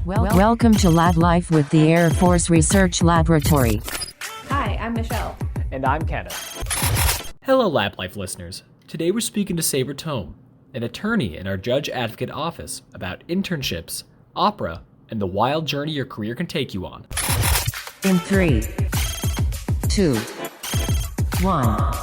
Welcome to Lab Life with the Air Force Research Laboratory. Hi, I'm Michelle. And I'm Kenneth. Hello, Lab Life listeners. Today we're speaking to Sabra Tomb, an attorney in our Judge Advocate office, about internships, opera, and the wild journey your career can take you on. In 3, 2, 1.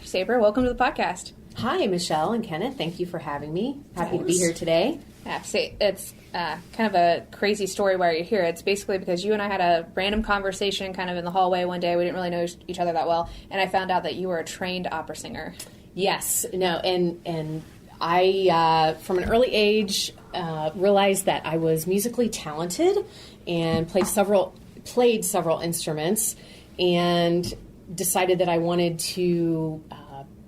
Sabra, welcome to the podcast. Hi, Michelle and Kenneth. Thank you for having me. Happy to be here today. It's kind of a crazy story why you're here. It's basically because you and I had a random conversation kind of in the hallway one day. We didn't really know each other that well, and I found out that you were a trained opera singer. Yes, no, and I, from an early age, realized that I was musically talented and played several instruments, and decided that I wanted to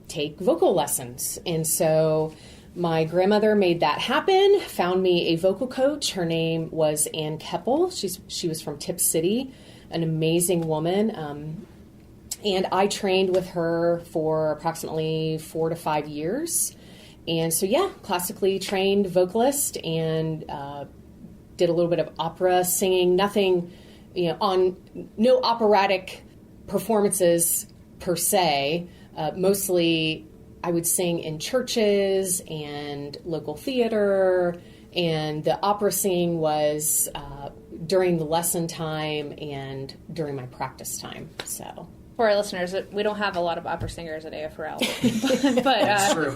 take vocal lessons. And so my grandmother made that happen, found me a vocal coach. Her name was Ann Keppel. She was from Tip City, an amazing woman. And I trained with her for approximately 4 to 5 years. And so, classically trained vocalist, and did a little bit of opera singing, nothing, no operatic performances per se. Mostly I would sing in churches and local theater, and the opera singing was during the lesson time and during my practice time. So, for our listeners, we don't have a lot of opera singers at AFRL, but That's true.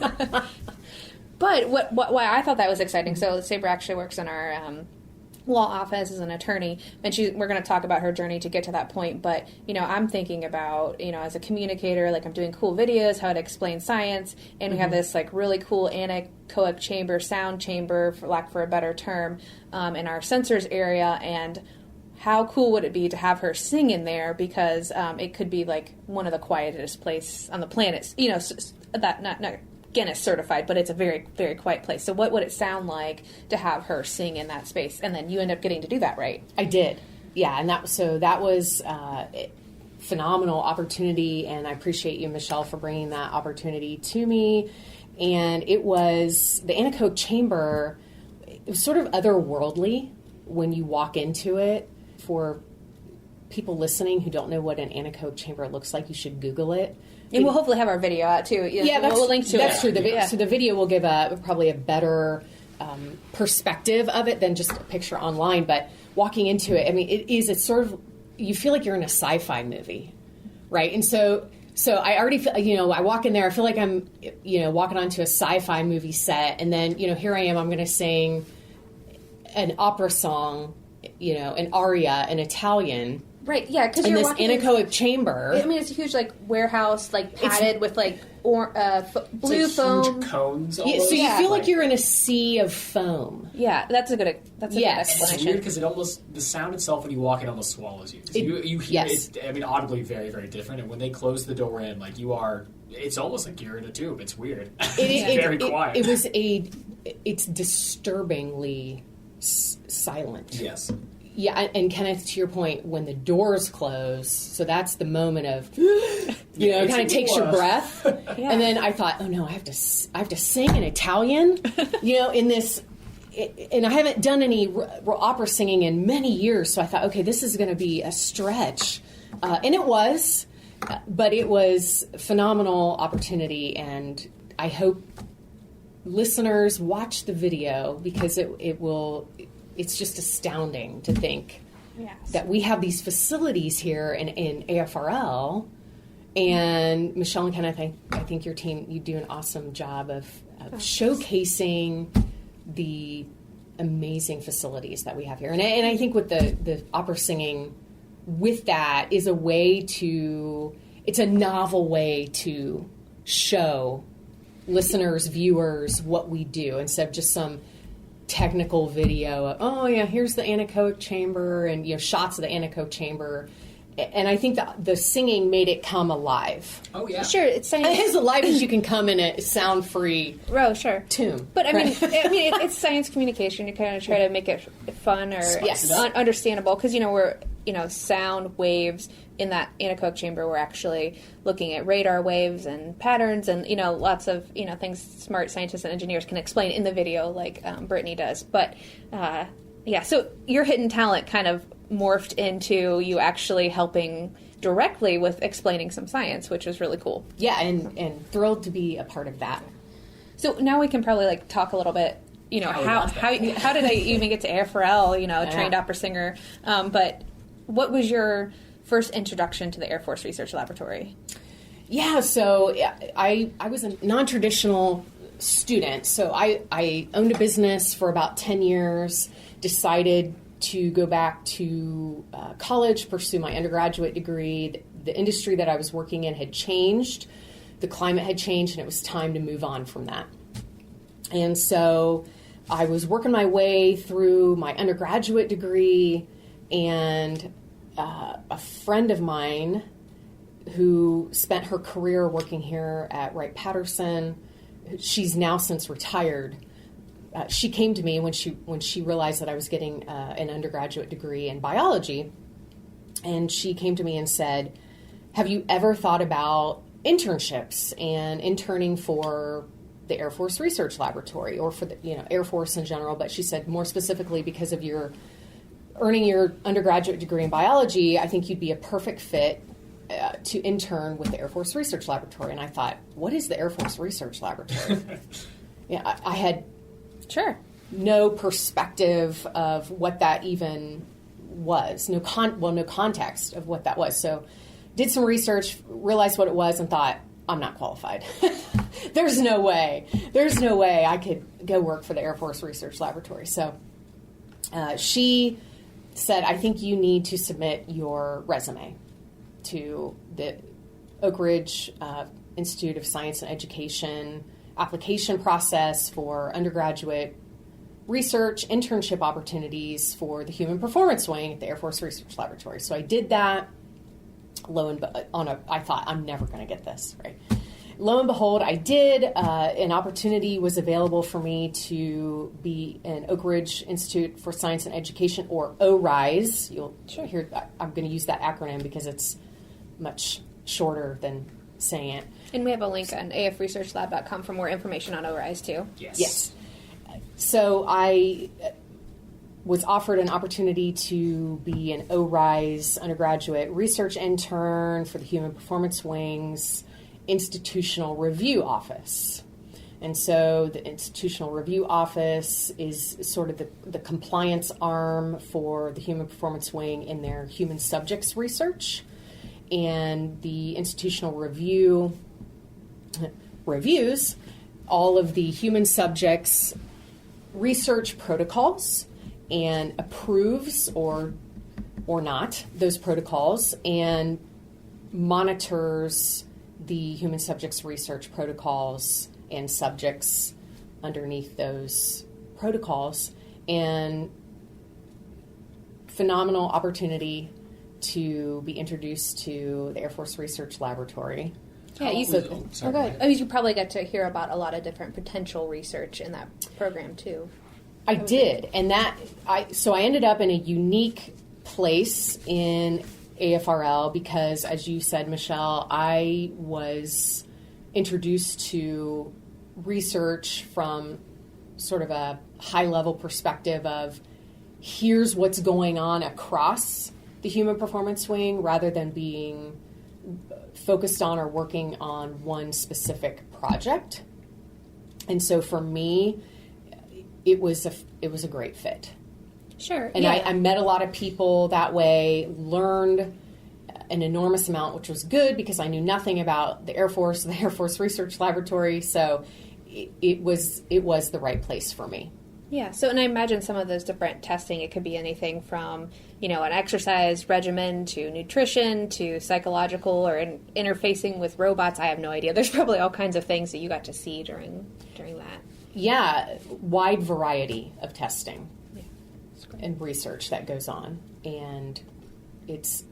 But why I thought that was exciting. So Sabra actually works in our law office as an attorney, and we're going to talk about her journey to get to that point. But I'm thinking about as a communicator, like I'm doing cool videos, how to explain science, and we have this like really cool anechoic chamber, sound chamber, for lack of a better term, in our sensors area. And how cool would it be to have her sing in there, because it could be like one of the quietest places on the planet. That not Guinness certified, but it's a very, very quiet place. So what would it sound like to have her sing in that space? And then you end up getting to do that, right? I did. Yeah, and that was a phenomenal opportunity, and I appreciate you, Michelle, for bringing that opportunity to me. And it was the anechoic chamber. It was sort of otherworldly when you walk into it. For people listening who don't know what an anechoic chamber looks like, you should Google it. And we'll hopefully have our video out too. We'll link to it. That's true. So the video will give probably a better perspective of it than just a picture online. But walking into it, it's sort of, you feel like you're in a sci-fi movie, right? And so I already feel, I walk in there, I feel like I'm, walking onto a sci-fi movie set, and then, here I am, I'm going to sing an opera song, an aria in Italian. Right, yeah, because in you're this anechoic chamber. It's a huge warehouse, padded with blue foam cones. So you feel like you're in a sea of foam. Yeah, that's a good explanation. It's weird because the sound itself when you walk in almost swallows you. You hear it, audibly very, very different. And when they close the door in, it's almost like you're in a tube. It's weird. It's very quiet. It's disturbingly silent. Yes. Yeah, and Kenneth, to your point, when the doors close, so that's the moment of, it kind of takes your breath. Yeah. And then I thought, oh no, I have to sing in Italian, in this, and I haven't done any opera singing in many years, so I thought, okay, this is going to be a stretch, and it was, but it was a phenomenal opportunity, and I hope listeners watch the video, because it's just astounding to think that we have these facilities here in AFRL. And Michelle and Kenneth, I think your team, you do an awesome job of showcasing the amazing facilities that we have here. And I think with the opera singing, with that is it's a novel way to show listeners, viewers, what we do, instead of just some technical video of, here's the anechoic chamber, and shots of the anechoic chamber. And I think that the singing made it come alive. Oh yeah, sure. It's as alive as you can come in a sound-free tune. But it's science communication. You kind of try to make it fun or understandable, because we're sound waves in that anechoic chamber. We're actually looking at radar waves and patterns, and lots of things smart scientists and engineers can explain in the video, like Brittany does. But Yeah, so your hidden talent kind of morphed into you actually helping directly with explaining some science, which was really cool. Yeah, and thrilled to be a part of that. So now we can probably like talk a little bit, how did I even get to AFRL, trained opera singer, but what was your first introduction to the Air Force Research Laboratory? Yeah, so I was a non-traditional student. So I owned a business for about 10 years, decided to go back to college, pursue my undergraduate degree. The industry that I was working in had changed. The climate had changed, and it was time to move on from that. And so I was working my way through my undergraduate degree, and a friend of mine who spent her career working here at Wright-Patterson, she's now since retired. She came to me when she realized that I was getting an undergraduate degree in biology, and she came to me and said, "Have you ever thought about internships and interning for the Air Force Research Laboratory or for the Air Force in general?" But she said more specifically, because of your earning your undergraduate degree in biology, I think you'd be a perfect fit to intern with the Air Force Research Laboratory. And I thought, what is the Air Force Research Laboratory? I had no perspective of what that even was, no context of what that was. So did some research, realized what it was, and thought, I'm not qualified. There's no way I could go work for the Air Force Research Laboratory. So she said, I think you need to submit your resume to the Oak Ridge Institute of Science and Education application process for undergraduate research, internship opportunities for the Human Performance Wing at the Air Force Research Laboratory. So I did that. I thought, I'm never going to get this, right? Lo and behold, I did. An opportunity was available for me to be in Oak Ridge Institute for Science and Education, or ORISE. You'll hear, I'm going to use that acronym because it's much shorter than saying it. And we have a link on afresearchlab.com for more information on ORISE too. Yes. So I was offered an opportunity to be an ORISE undergraduate research intern for the Human Performance Wing's Institutional Review Office. And so the Institutional Review Office is sort of the compliance arm for the Human Performance Wing in their human subjects research. And the Institutional Review reviews all of the human subjects research protocols and approves or not those protocols, and monitors the human subjects research protocols and subjects underneath those protocols. And phenomenal opportunity to be introduced to the Air Force Research Laboratory. Yeah, you probably got to hear about a lot of different potential research in that program too. I did, and so I ended up in a unique place in AFRL because, as you said, Michelle, I was introduced to research from sort of a high-level perspective of here's what's going on across the Human Performance Wing, rather than being focused on or working on one specific project. And so for me, it was a great fit. Sure. And I met a lot of people that way, learned an enormous amount, which was good because I knew nothing about the Air Force, the Air Force Research Laboratory. So it was the right place for me. Yeah. So, and I imagine some of those different testing, it could be anything from, an exercise regimen to nutrition to psychological or interfacing with robots. I have no idea. There's probably all kinds of things that you got to see during that. Yeah, wide variety of testing. Yeah, that's great. And research that goes on, and it's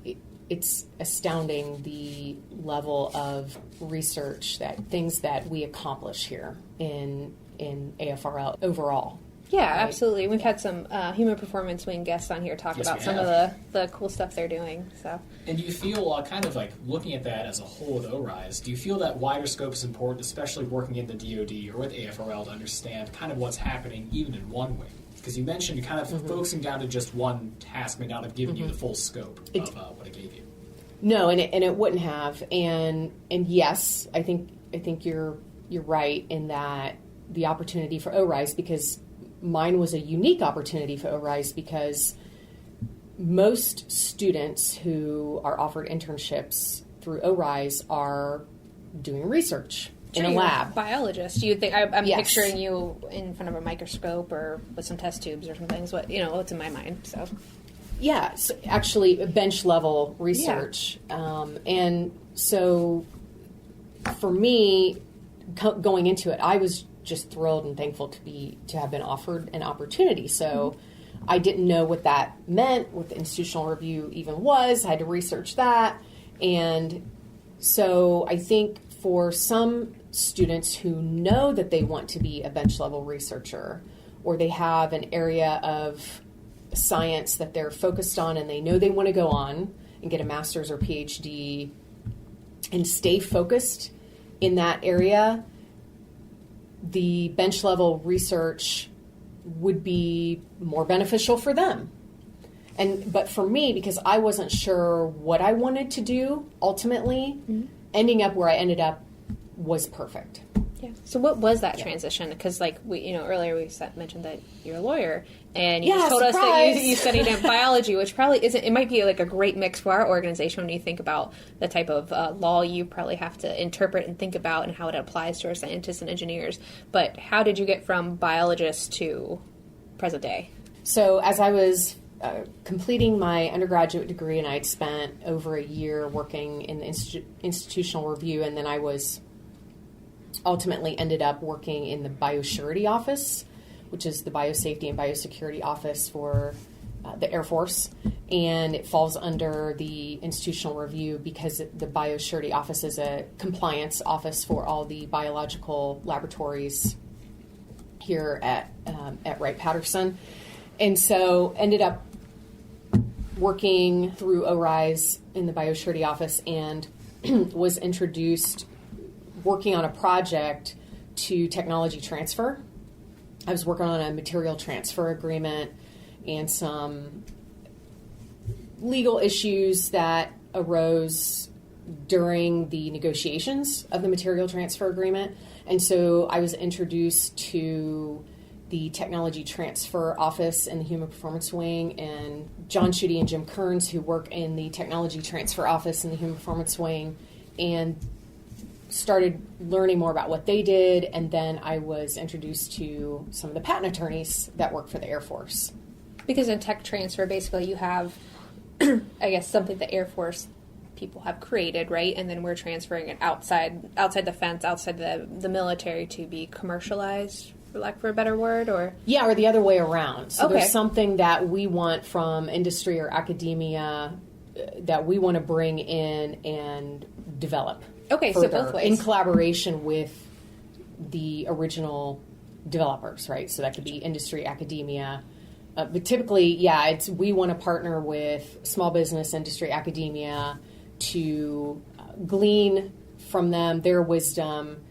astounding the level of research things that we accomplish here in AFRL overall. Yeah, absolutely. We've had some Human Performance Wing guests on here talk about some of the cool stuff they're doing. So, and do you feel kind of like looking at that as a whole with ORISE, do you feel that wider scope is important, especially working in the DoD or with AFRL, to understand kind of what's happening even in one wing? Because you mentioned kind of focusing down to just one task may not have given you the full scope of what it gave you. No, and it wouldn't have. And yes, I think you're right in that the opportunity for ORISE, because mine was a unique opportunity for ORISE, because most students who are offered internships through ORISE are doing research in a lab. Biologist. You think I'm Yes. picturing you in front of a microscope or with some test tubes or some things. What's in my mind. So Yeah, so actually bench level research. And so for me, going into it, I was just thrilled and thankful to have been offered an opportunity. So I didn't know what that meant, what the institutional review even was. I had to research that. And so I think for some students who know that they want to be a bench level researcher, or they have an area of science that they're focused on and they know they want to go on and get a master's or PhD and stay focused in that area, the bench level research would be more beneficial for them. But for me, because I wasn't sure what I wanted to do ultimately, ending up where I ended up was perfect. yeah. So what was that transition? Because earlier we mentioned that you're a lawyer, and you just told us that you studied in biology, which probably isn't. It might be like a great mix for our organization when you think about the type of law you probably have to interpret and think about, and how it applies to our scientists and engineers. But how did you get from biologist to present day? So as I was completing my undergraduate degree, and I'd spent over a year working in the institutional review, and then I was ultimately ended up working in the biosurety office, which is the biosafety and biosecurity office for the Air Force, and it falls under the institutional review because the biosurety office is a compliance office for all the biological laboratories here at Wright-Patterson. And so ended up working through ORISE in the biosurety office, and was introduced working on a project to technology transfer. I was working on a material transfer agreement and some legal issues that arose during the negotiations of the material transfer agreement. And so I was introduced to the technology transfer office in the human performance wing, and John Schutte and Jim Kearns, who work in the technology transfer office in the human performance wing, and started learning more about what they did. And then I was introduced to some of the patent attorneys that work for the Air Force. Because in tech transfer, basically you have, I guess, something the Air Force people have created, right? And then we're transferring it outside the fence, outside the military to be commercialized, for lack of a better word, or? Yeah, or the other way around. So Okay. There's something that we want from industry or academia that we want to bring in and develop. Okay, so further both ways. in collaboration with the original developers, right? So that could be industry, academia. But typically, we want to partner with small business, industry, academia to glean from them their wisdom,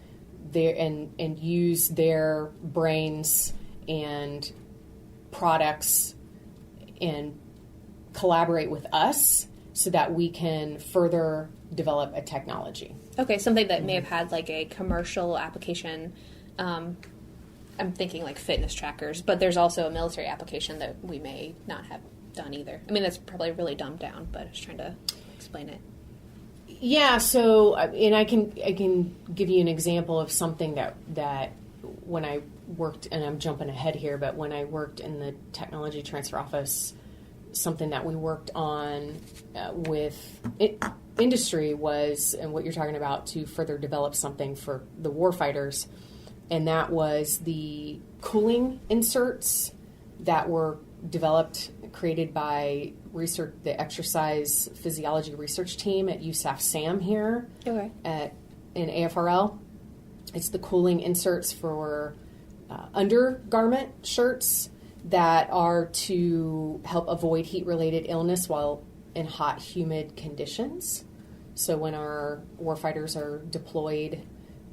and use their brains and products and collaborate with us so that we can further develop a technology. Okay, something that may have had like a commercial application. I'm thinking like fitness trackers, but there's also a military application that we may not have done either. I mean, that's probably really dumbed down, but I was trying to explain it. Yeah, so and I can give you an example of something that when I worked, and I'm jumping ahead here, but when I worked in the technology transfer office, something that we worked on with industry was, and what you're talking about, to further develop something for the warfighters, and that was the cooling inserts that were created by the exercise physiology research team at USAF-SAM here in AFRL. It's the cooling inserts for undergarment shirts that are to help avoid heat-related illness while in hot, humid conditions. So when our warfighters are deployed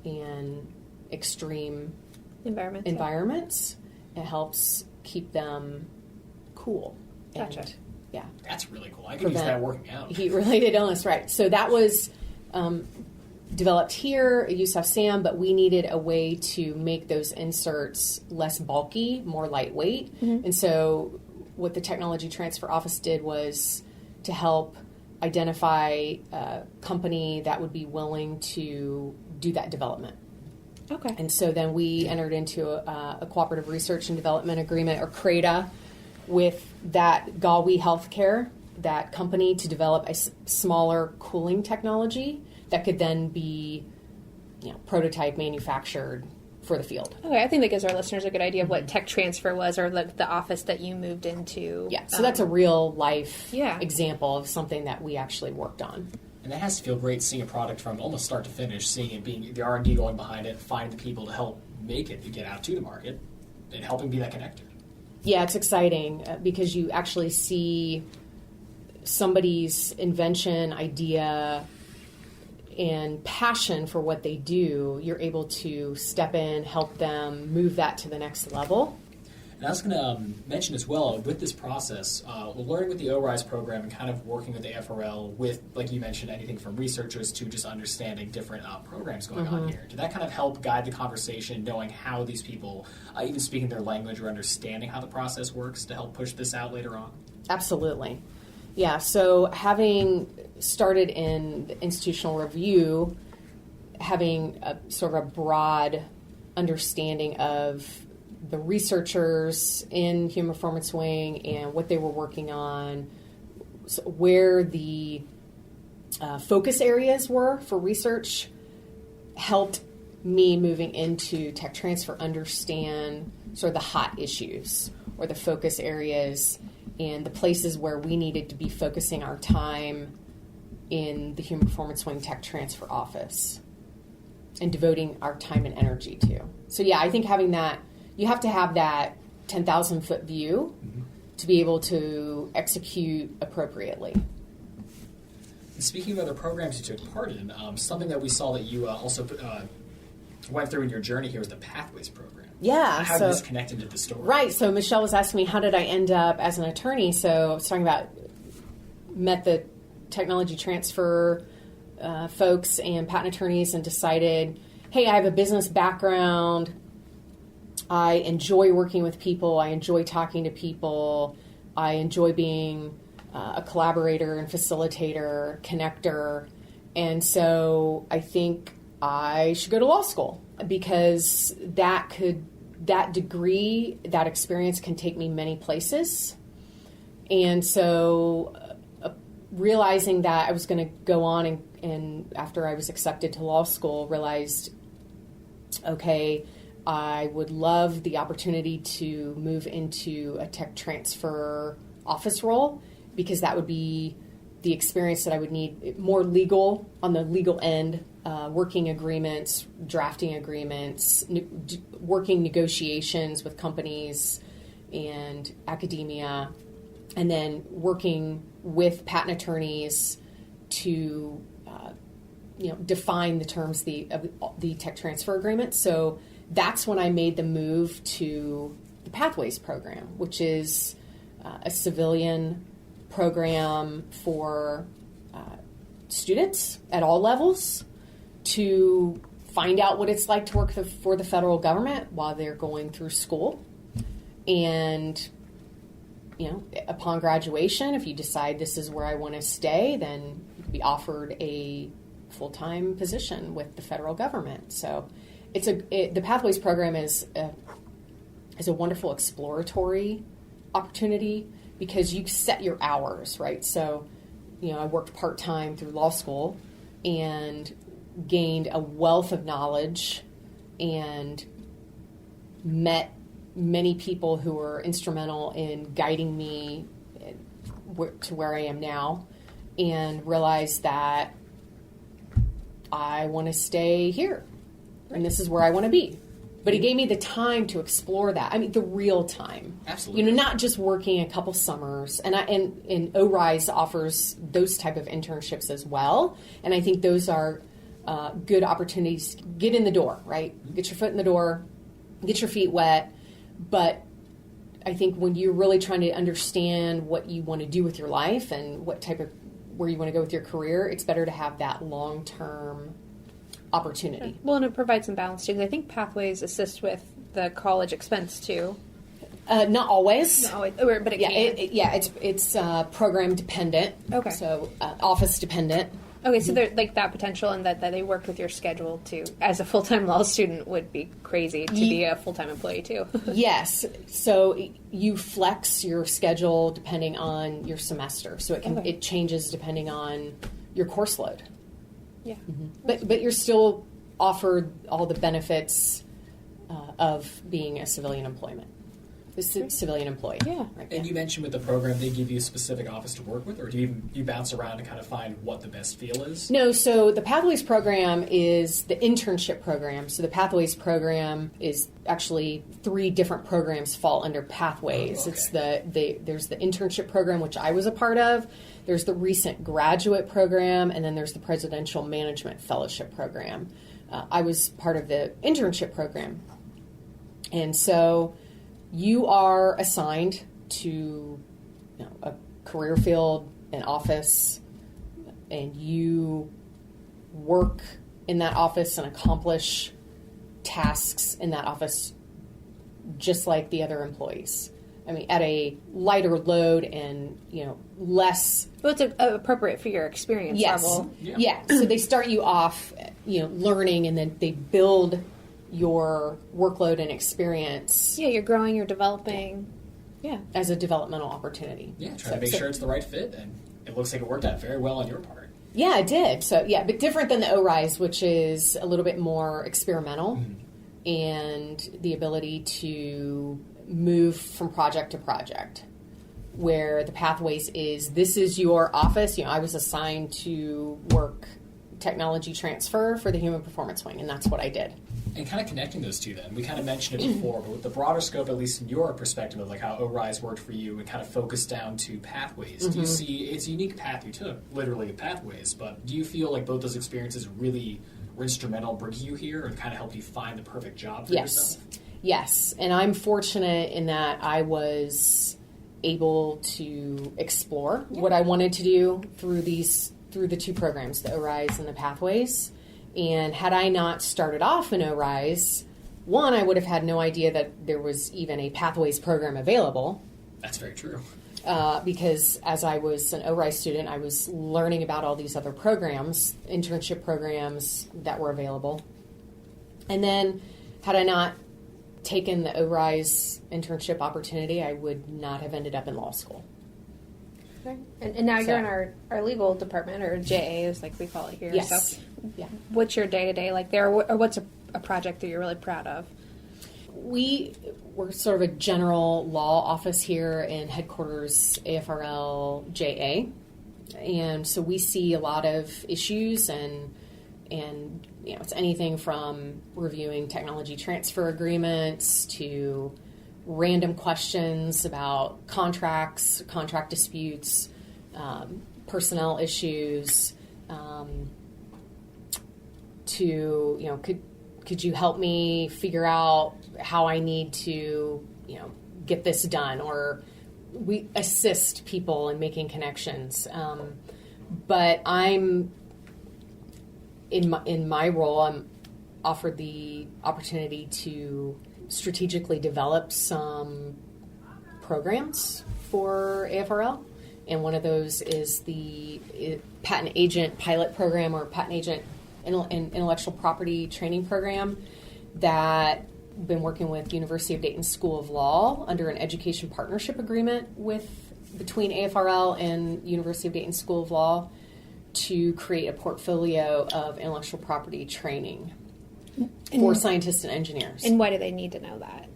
in extreme environments, it helps keep them cool. Gotcha. And, yeah. That's really cool. I could use that working out. Heat-related illness, right. So that was developed here at USF Sam, but we needed a way to make those inserts less bulky, more lightweight. And so what the Technology Transfer Office did was to help identify a company that would be willing to do that development. Okay. And so then we entered into a cooperative research and development agreement, or CRADA, with that Galway Healthcare, that company, to develop a smaller cooling technology that could then be, prototype manufactured for the field. Okay, I think that gives our listeners a good idea of what tech transfer was, or like the office that you moved into. Yeah, so that's a real life example of something that we actually worked on. And that has to feel great, seeing a product from almost start to finish, seeing it being the R&D going behind it, finding the people to help make it to get out to the market, and helping be that connector. Yeah, it's exciting because you actually see somebody's invention, idea, and passion for what they do. You're able to step in, help them move that to the next level. And I was going to mention as well, with this process, learning with the ORISE program and kind of working with the AFRL with, like you mentioned, anything from researchers to just understanding different programs going on here. Did that kind of help guide the conversation, knowing how these people, even speaking their language or understanding how the process works, to help push this out later on? Absolutely. Yeah, so having started in the institutional review, having a sort of a broad understanding of the researchers in human performance wing and what they were working on, so where the focus areas were for research, helped me moving into tech transfer understand sort of the hot issues or the focus areas and the places where we needed to be focusing our time in the human performance wing tech transfer office and devoting our time and energy to. So yeah, I think having that, you have to have that 10,000 foot view to be able to execute appropriately. And speaking of other programs you took part in, something that we saw that you also went through in your journey here was the Pathways program. Yeah. How did this connect into the story? Right. So Michelle was asking me, how did I end up as an attorney? So I was talking about, met the technology transfer folks and patent attorneys and decided, hey, I have a business background. I enjoy working with people. I enjoy talking to people. I enjoy being a collaborator and facilitator, connector. And so I think I should go to law school because that degree, that experience can take me many places. And so realizing that I was going to go on and after I was accepted to law school, realized, okay, I would love the opportunity to move into a tech transfer office role because that would be the experience that I would need, more legal, on the legal end, working agreements, drafting agreements, working negotiations with companies and academia, and then working with patent attorneys to define the terms of the tech transfer agreement. So that's when I made the move to the Pathways program, which is a civilian program for students at all levels to find out what it's like to work for the federal government while they're going through school. And, upon graduation, if you decide this is where I want to stay, then you can be offered a full-time position with the federal government. So the Pathways program is a wonderful exploratory opportunity because you set your hours, right? So, I worked part-time through law school and gained a wealth of knowledge and met many people who were instrumental in guiding me to where I am now, and realized that I want to stay here and this is where I want to be. But it gave me the time to explore that. I mean, the real time. Absolutely. Not just working a couple summers. And ORISE offers those type of internships as well. And I think those are good opportunities to get in the door, right? Get your foot in the door, get your feet wet. But I think when you're really trying to understand what you want to do with your life and where you want to go with your career, it's better to have that long-term opportunity. Well, and it provides some balance too. 'Cause I think Pathways assist with the college expense too. Not always. Not always, but it can. It's program dependent. Okay. So office dependent. Okay, so there's like that potential, and that they work with your schedule too. As a full-time law student, would be crazy to be a full-time employee too. Yes. So you flex your schedule depending on your semester. So it changes depending on your course load. Yeah. Mm-hmm. But you're still offered all the benefits of being a civilian employee. Yeah. Right. And you mentioned with the program, they give you a specific office to work with, or do you bounce around to kind of find what the best feel is? No, so the Pathways program is the internship program. So the Pathways program is actually 3 different programs fall under Pathways. Oh, okay. It's there's the internship program, which I was a part of. There's the recent graduate program, and then there's the Presidential Management Fellowship program. I was part of the internship program. And so you are assigned to a career field, an office, and you work in that office and accomplish tasks in that office just like the other employees. I mean, at a lighter load and, less. Well, it's appropriate for your experience level. Yeah. So they start you off, learning, and then they build your workload and experience. Yeah, you're growing, you're developing. Yeah. As a developmental opportunity. Yeah, try to make sure it's the right fit, and it looks like it worked out very well on your part. Yeah, it did. So, but different than the ORISE, which is a little bit more experimental, and the ability to move from project to project, where the Pathways this is your office. I was assigned to work technology transfer for the human performance wing, and that's what I did. And kind of connecting those two then, we kind of mentioned it before, but with the broader scope, at least in your perspective of like how ORISE worked for you and kind of focused down to Pathways, do you see it's a unique path you took, literally with Pathways, but do you feel like both those experiences really were instrumental in bringing you here and kind of helped you find the perfect job for yourself? Yes, and I'm fortunate in that I was able to explore what I wanted to do through the 2 programs, the ORISE and the Pathways. And had I not started off in ORISE, one, I would have had no idea that there was even a Pathways program available. That's very true. Because as I was an ORISE student, I was learning about all these other programs, internship programs that were available. And then had I not taken the ORISE internship opportunity, I would not have ended up in law school. Right. And now you're in our legal department, or JA as like we call it here. Yes. So Yeah. what's your day-to-day like there, or what's a project that you're really proud of? We're sort of a general law office here in headquarters AFRL JA. And so we see a lot of issues and it's anything from reviewing technology transfer agreements to random questions about contracts, contract disputes, personnel issues, to, could you help me figure out how I need to, get this done? Or we assist people in making connections. But I'm, in my role, I'm offered the opportunity to strategically develop some programs for AFRL. And one of those is the patent agent pilot program, or patent agent intellectual property training program that I've been working with University of Dayton School of Law under an education partnership agreement between AFRL and University of Dayton School of Law to create a portfolio of intellectual property training for scientists and engineers. And why do they need to know that?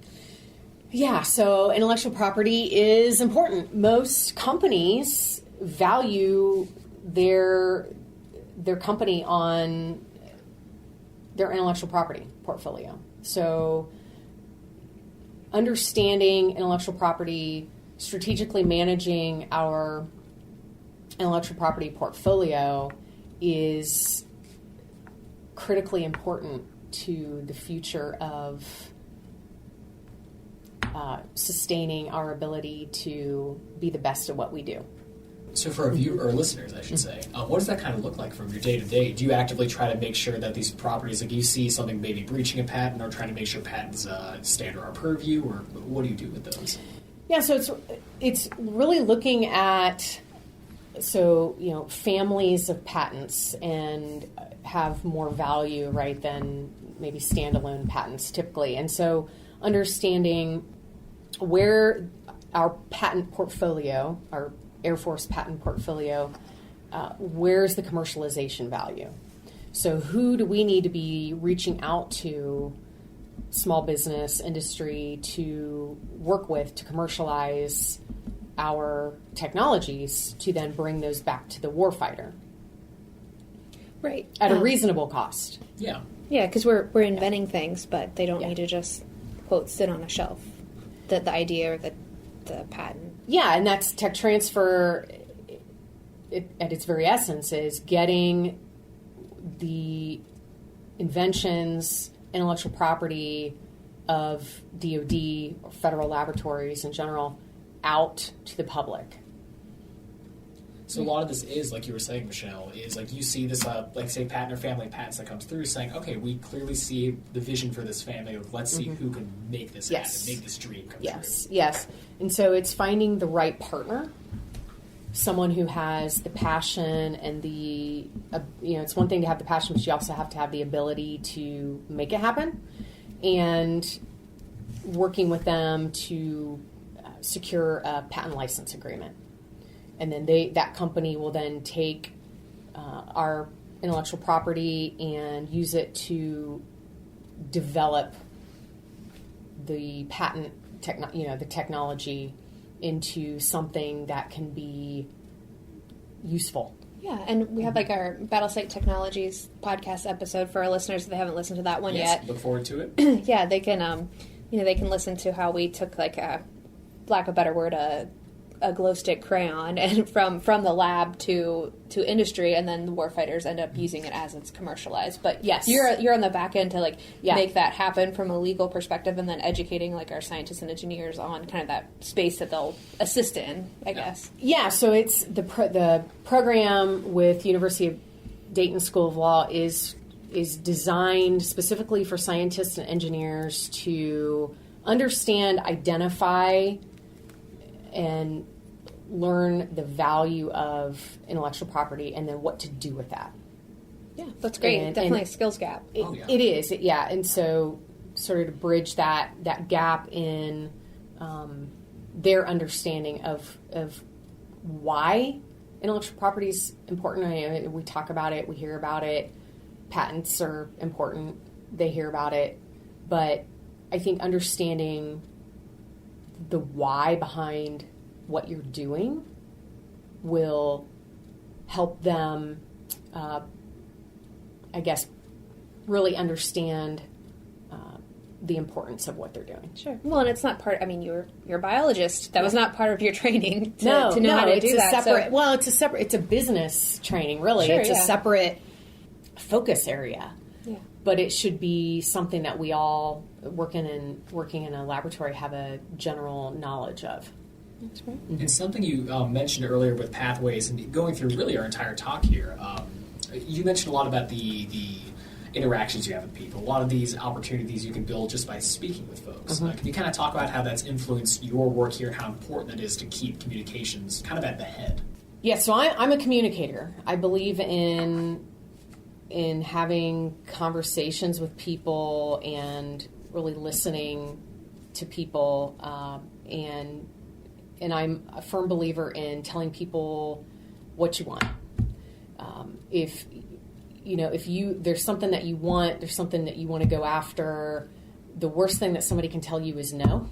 Yeah, so intellectual property is important. Most companies value their company on their intellectual property portfolio. So understanding intellectual property, strategically managing our intellectual property portfolio is critically important to the future of sustaining our ability to be the best at what we do. So for our viewer or listeners, I should say, what does that kind of look like from your day to day? Do you actively try to make sure that these properties, like you see something maybe breaching a patent, or trying to make sure patents stay under our purview, or what do you do with those? Yeah, so it's really looking at families of patents and have more value, right, than maybe standalone patents typically, and so understanding where our patent portfolio, our Air Force patent portfolio, where's the commercialization value? So who do we need to be reaching out to, small business, industry, to work with to commercialize our technologies to then bring those back to the warfighter? Right. At a reasonable cost. Yeah. Yeah, because we're inventing things, but they don't need to just, quote, sit on a shelf. The idea or the patent. Yeah, and that's tech transfer at its very essence is getting the inventions, intellectual property of DoD or federal laboratories in general out to the public. So a lot of this is, like you were saying, Michelle, is like you see this, like say patent or family patents that comes through saying, okay, we clearly see the vision for this family. Let's see who can make this happen, make this dream come true. Yes. And so it's finding the right partner, someone who has the passion and the, it's one thing to have the passion, but you also have to have the ability to make it happen, and working with them to secure a patent license agreement. And then that company will then take our intellectual property and use it to develop the patent, the technology into something that can be useful. Yeah, and we have like our Battlesite Technologies podcast episode for our listeners if they haven't listened to that one yet. Look forward to it. Yeah, they can, they can listen to how we took like lack of a better word, a glow stick crayon and from the lab to industry, and then the warfighters end up using it as it's commercialized. But yes, you're on the back end to make that happen from a legal perspective, and then educating like our scientists and engineers on kind of that space that they'll assist in, I guess. Yeah, so it's the program with University of Dayton School of Law is designed specifically for scientists and engineers to understand, identify, and learn the value of intellectual property and then what to do with that. Yeah, that's great. Definitely a skills gap. It is, and so sort of to bridge that gap in their understanding of why intellectual property is important. We talk about it, we hear about it. Patents are important, they hear about it. But I think understanding the why behind what you're doing will help them, really understand the importance of what they're doing. Sure. Well, and it's not part. I mean, you're a biologist. That was not part of your training to know how to do that. It's a business training, really. Sure, it's a separate focus area. Yeah. But it should be something that we all working in a laboratory have a general knowledge of. That's right. Mm-hmm. And something you mentioned earlier with pathways, and going through really our entire talk here, you mentioned a lot about the interactions you have with people, a lot of these opportunities you can build just by speaking with folks. Mm-hmm. Can you kind of talk about how that's influenced your work here, how important it is to keep communications kind of at the head? Yeah, so I'm a communicator. I believe in having conversations with people and really listening to people, and I'm a firm believer in telling people what you want. If there's something that you want, there's something that you want to go after, the worst thing that somebody can tell you is no.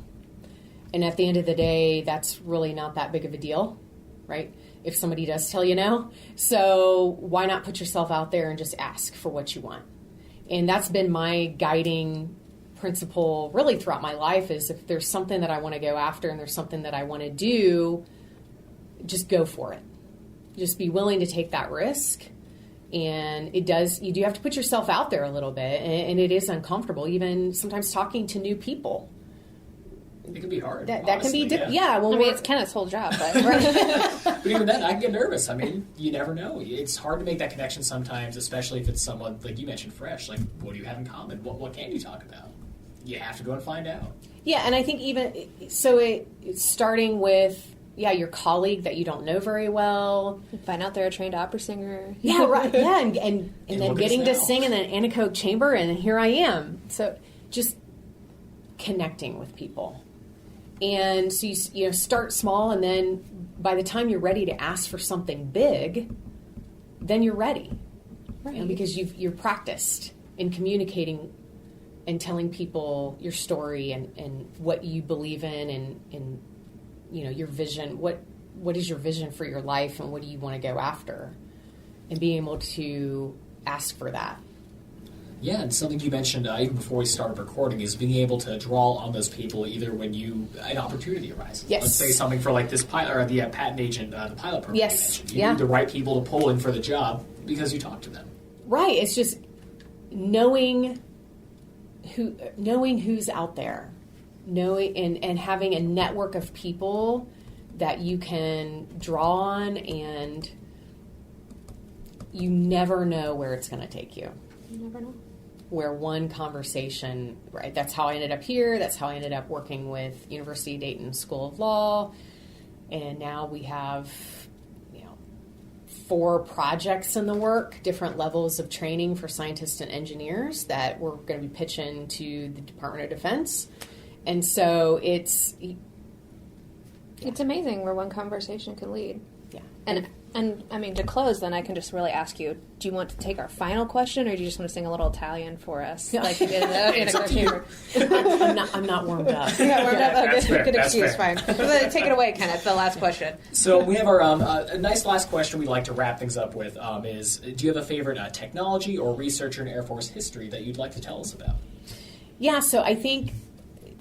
And at the end of the day, that's really not that big of a deal, right? If somebody does tell you no. So why not put yourself out there and just ask for what you want? And that's been my guiding principle really throughout my life, is if there's something that I want to go after and there's something that I want to do, just go for it. Just be willing to take that risk. And you do have to put yourself out there a little bit, and it is uncomfortable, even sometimes talking to new people. It can be hard. That can be honestly, yeah. Well, I mean, it's Kenneth's whole job, but But even then, I can get nervous. I mean, you never know. It's hard to make that connection sometimes, especially if it's someone, like you mentioned, fresh. Like, what do you have in common? What can you talk about? You have to go and find out. Yeah, and I think even so, it's starting with your colleague that you don't know very well. find out they're a trained opera singer. Yeah, right. Yeah, and then look at getting us to now. sing in an anechoic chamber, and here I am. So just connecting with people, and so you start small, and then by the time you're ready to ask for something big, then you're ready, right? Because you're practiced in communicating and telling people your story and what you believe in and your vision. What is your vision for your life, and what do you want to go after, and being able to ask for that. Yeah, and something you mentioned even before we started recording is being able to draw on those people either when an opportunity arises. Yes. Let's say something for like this pilot or the patent agent, the pilot program. Yes. You mentioned. You need the right people to pull in for the job because you talked to them. Right. It's just knowing who's out there, knowing and having a network of people that you can draw on, and you never know where it's going to take you. You never know. Where one conversation, right? That's how I ended up here. That's how I ended up working with University of Dayton School of Law, and now we have 4 projects in the work, different levels of training for scientists and engineers that we're going to be pitching to the Department of Defense. And so it's amazing where one conversation can lead. Yeah. And I mean, to close, then I can just really ask you, do you want to take our final question, or do you just want to sing a little Italian for us? Like you did in a chamber? I'm not warmed up. Yeah, warmed up? That's Okay, fair. good That's excuse, fair. fine. Take it away, Kenneth, the last question. So we have our a nice last question we like to wrap things up with is, do you have a favorite technology or researcher in Air Force history that you'd like to tell us about? Yeah, so I think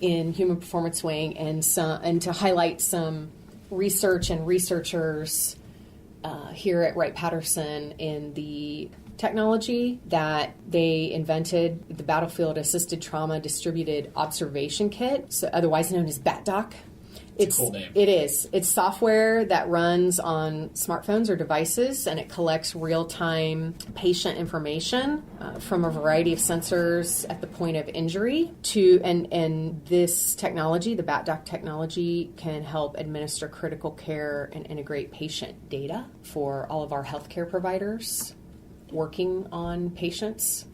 in human performance weighing and to highlight some research and researchers here at Wright-Patterson in the technology that they invented, the Battlefield Assisted Trauma Distributed Observation Kit, so otherwise known as BATDOC. It's a cool name. It is. It's software that runs on smartphones or devices, and it collects real-time patient information from a variety of sensors at the point of injury. And this technology, the BATDOC technology, can help administer critical care and integrate patient data for all of our healthcare providers working on patients.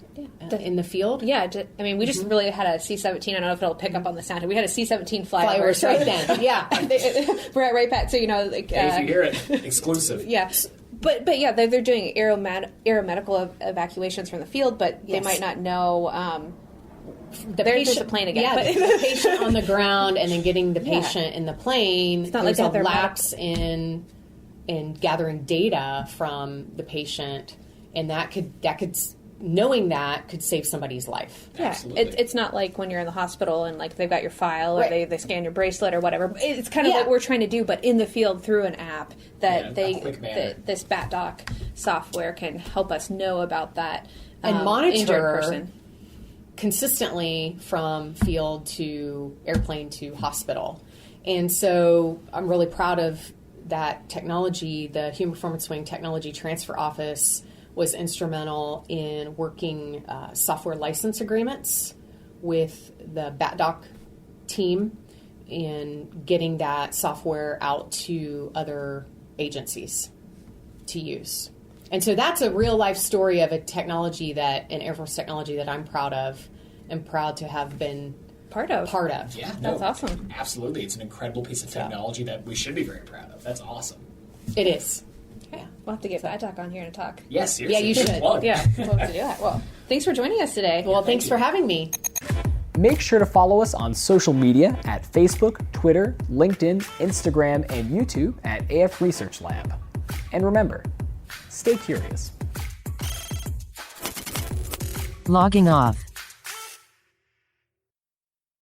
In the field? Yeah, I mean, we just really had a C-17. I don't know if it'll pick up on the sound. We had a C-17 flyover. Flyovers right then. Yeah. We're at Wright-Pat, so, like... Hey, if you hear it, exclusive. Yeah. But yeah, they're doing aeromedical evacuations from the field, but they might not know... There's just a plane again. Yeah, but the patient on the ground and then getting the patient in the plane. It's not there's like a they're lapse in gathering data from the patient, and that could knowing that could save somebody's life. yeah, Absolutely. it's not like when you're in the hospital and like they've got your file or Right. they scan your bracelet or whatever. It's kind of what we're trying to do, but in the field through an app that a quick manner. this BATDOC software can help us know about that And injured monitor person. consistently from field to airplane to hospital. And so I'm really proud of that technology. The Human Performance Weighing Technology Transfer Office was instrumental in working software license agreements with the BATDOC team in getting that software out to other agencies to use. And so that's a real life story of a technology an Air Force technology that I'm proud of and proud to have been Part of. Yeah, That's awesome. Absolutely. It's an incredible piece of technology that we should be very proud of. That's awesome. It is. Yeah, we'll have to get BATDOC on here to talk. Yes, seriously. Yeah, you should. Plug. Yeah, we'll have to do that. Well, thanks for joining us today. Well, thanks for having me. Make sure to follow us on social media at Facebook, Twitter, LinkedIn, Instagram, and YouTube at AF Research Lab. And remember, stay curious. Logging off.